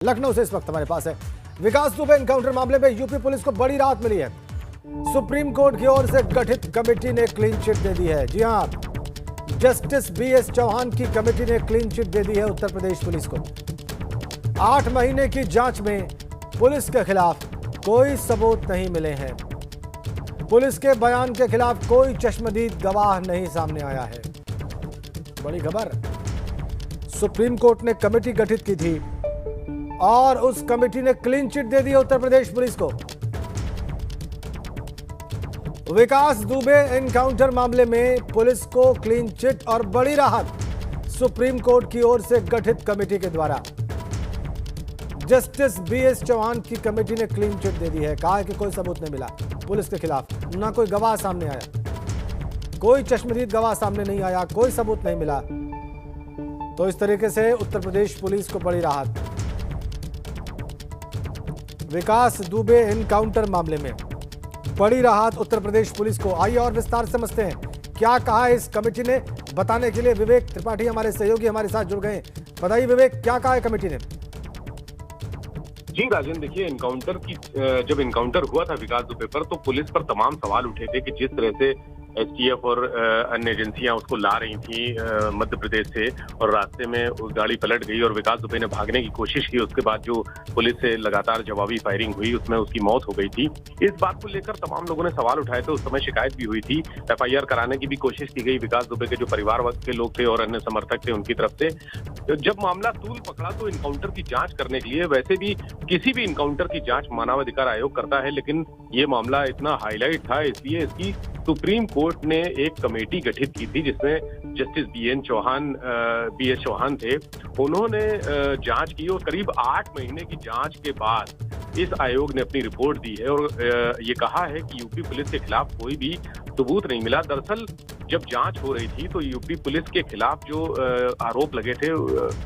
लखनऊ से इस वक्त हमारे पास है विकास दुबे। एनकाउंटर मामले में यूपी पुलिस को बड़ी राहत मिली है। सुप्रीम कोर्ट की ओर से गठित कमेटी ने क्लीन चिट दे दी है। जी हां, जस्टिस बीएस चौहान की कमेटी ने क्लीन चिट दे दी है उत्तर प्रदेश पुलिस को। 8 महीने की जांच में पुलिस के खिलाफ कोई सबूत नहीं मिले हैं। पुलिस के बयान के खिलाफ कोई चश्मदीद गवाह नहीं सामने आया है। बड़ी खबर, सुप्रीम कोर्ट ने कमेटी गठित की थी और उस कमेटी ने क्लीन चिट दे दी उत्तर प्रदेश पुलिस को। विकास दुबे एनकाउंटर मामले में पुलिस को क्लीन चिट और बड़ी राहत सुप्रीम कोर्ट की ओर से गठित कमेटी के द्वारा। जस्टिस बीएस चौहान की कमेटी ने क्लीन चिट दे दी है। कहा है कि कोई सबूत नहीं मिला पुलिस के खिलाफ, ना कोई गवाह सामने आया, कोई चश्मदीद गवाह सामने नहीं आया, कोई सबूत नहीं मिला। तो इस तरीके से उत्तर प्रदेश पुलिस को बड़ी राहत। विकास दुबे एनकाउंटर मामले में बड़ी राहत उत्तर प्रदेश पुलिस को। आइए और विस्तार से समझते हैं क्या कहा है इस कमेटी ने। बताने के लिए विवेक त्रिपाठी हमारे सहयोगी हमारे साथ जुड़ गए। बताइए विवेक, क्या कहा है कमेटी ने। जी राजन, देखिए एनकाउंटर की जब एनकाउंटर हुआ था विकास दुबे पर, तो पुलिस पर तमाम सवाल उठे थे कि जिस तरह से एसटीएफ और अन्य एजेंसियां उसको ला रही थी मध्य प्रदेश से, और रास्ते में उस गाड़ी पलट गई और विकास दुबे ने भागने की कोशिश की। उसके बाद जो पुलिस से लगातार जवाबी फायरिंग हुई उसमें उसकी मौत हो गई थी। इस बात को लेकर तमाम लोगों ने सवाल उठाए थे। उस समय शिकायत भी हुई थी, एफआईआर कराने की भी कोशिश की गई विकास दुबे के जो परिवार वर्ग के लोग थे और अन्य समर्थक थे उनकी तरफ से। जब मामला तूल पकड़ा तो इनकाउंटर की जांच करने के लिए, वैसे भी किसी भी इनकाउंटर की जांच मानवाधिकार आयोग करता है, लेकिन ये मामला इतना हाईलाइट था इसलिए इसकी सुप्रीम कोर्ट ने एक कमेटी गठित की थी जिसमें जस्टिस बीएस चौहान थे। उन्होंने जांच की और करीब 8 महीने की जांच के बाद इस आयोग ने अपनी रिपोर्ट दी है और ये कहा है कि यूपी पुलिस के खिलाफ कोई भी सबूत नहीं मिला। दरअसल जब जांच हो रही थी तो यूपी पुलिस के खिलाफ जो आरोप लगे थे,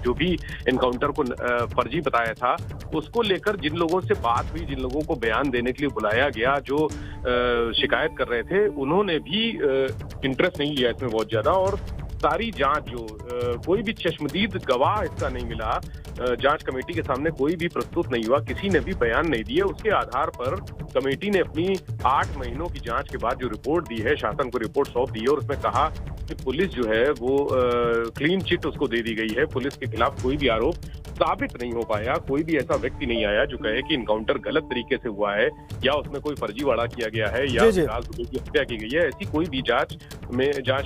जो भी एनकाउंटर को फर्जी बताया था, उसको लेकर जिन लोगों से बात हुई, जिन लोगों को बयान देने के लिए बुलाया गया, जो शिकायत कर रहे थे, उन्होंने भी इंटरेस्ट नहीं लिया इसमें बहुत ज्यादा। और सारी जांच कोई भी चश्मदीद गवाह इसका नहीं मिला, जांच कमेटी के सामने कोई भी प्रस्तुत नहीं हुआ, किसी ने भी बयान नहीं दिए। उसके आधार पर कमेटी ने अपनी 8 महीनों की जांच के बाद जो रिपोर्ट दी है, शासन को रिपोर्ट सौंप दी है और उसमें कहा कि पुलिस जो है वो क्लीन चिट उसको दे दी गई है। पुलिस के खिलाफ कोई भी आरोप साबित नहीं हो पाया। कोई भी ऐसा व्यक्ति नहीं आया जो कहे कि इनकाउंटर गलत तरीके से हुआ है या उसमें कोई फर्जीवाड़ा किया गया है या विकास दुबे की हत्या की गई है। ऐसी कोई भी जांच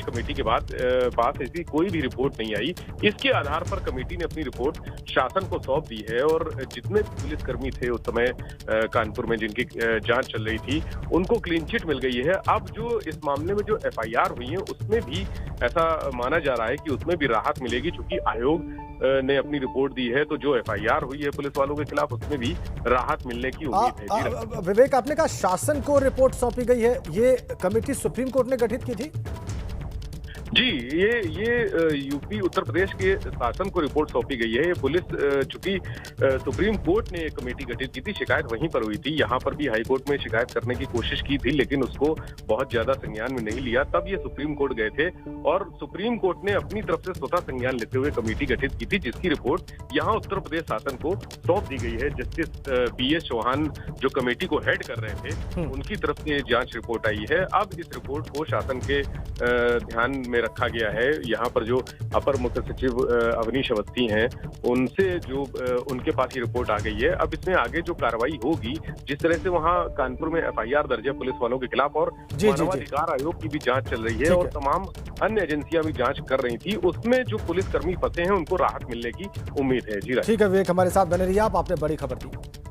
कमेटी के पास ऐसी कोई भी रिपोर्ट नहीं आई। इसके आधार पर कमेटी ने अपनी रिपोर्ट शासन को सौंप दी है और जितने पुलिसकर्मी थे उस समय कानपुर में जिनकी जांच चल रही थी, उनको क्लीन चिट मिल गई है। अब जो इस मामले में जो एफआईआर हुई है उसमें भी ऐसा माना जा रहा है कि उसमें भी राहत मिलेगी, क्योंकि आयोग ने अपनी रिपोर्ट दी है। तो जो एफआईआर हुई है पुलिस वालों के खिलाफ उसमें भी राहत मिलने की उम्मीद है। विवेक, आपने कहा शासन को रिपोर्ट सौंपी गई है, ये कमेटी सुप्रीम कोर्ट ने गठित की थी। जी, ये यूपी उत्तर प्रदेश के शासन को रिपोर्ट सौंपी गई है। ये पुलिस, चूंकि सुप्रीम कोर्ट ने एक कमेटी गठित की थी, शिकायत वहीं पर हुई थी। यहाँ पर भी हाई कोर्ट में शिकायत करने की कोशिश की थी, लेकिन उसको बहुत ज्यादा संज्ञान में नहीं लिया। तब ये सुप्रीम कोर्ट गए थे और सुप्रीम कोर्ट ने अपनी तरफ से स्वतः संज्ञान लेते हुए कमेटी गठित की थी, जिसकी रिपोर्ट यहाँ उत्तर प्रदेश शासन को सौंप दी गई है। जस्टिस बीएस चौहान जो कमेटी को हेड कर रहे थे, उनकी तरफ से जांच रिपोर्ट आई है। अब इस रिपोर्ट को शासन के ध्यान में रखा गया है। यहाँ पर जो अपर मुख्य सचिव अवनीश अवस्थी हैं, उनसे जो उनके पास ये रिपोर्ट आ गई है। अब इसमें आगे जो कार्रवाई होगी, जिस तरह से वहाँ कानपुर में एफआईआर दर्ज है पुलिस वालों के खिलाफ और मानवाधिकार आयोग की भी जांच चल रही है और तमाम अन्य एजेंसियां भी जांच कर रही थी, उसमें जो पुलिसकर्मी फंसे हैं उनको राहत मिलने की उम्मीद है। जी ठीक है विवेक, हमारे साथ बने रहिए आप, आपने बड़ी खबर दी।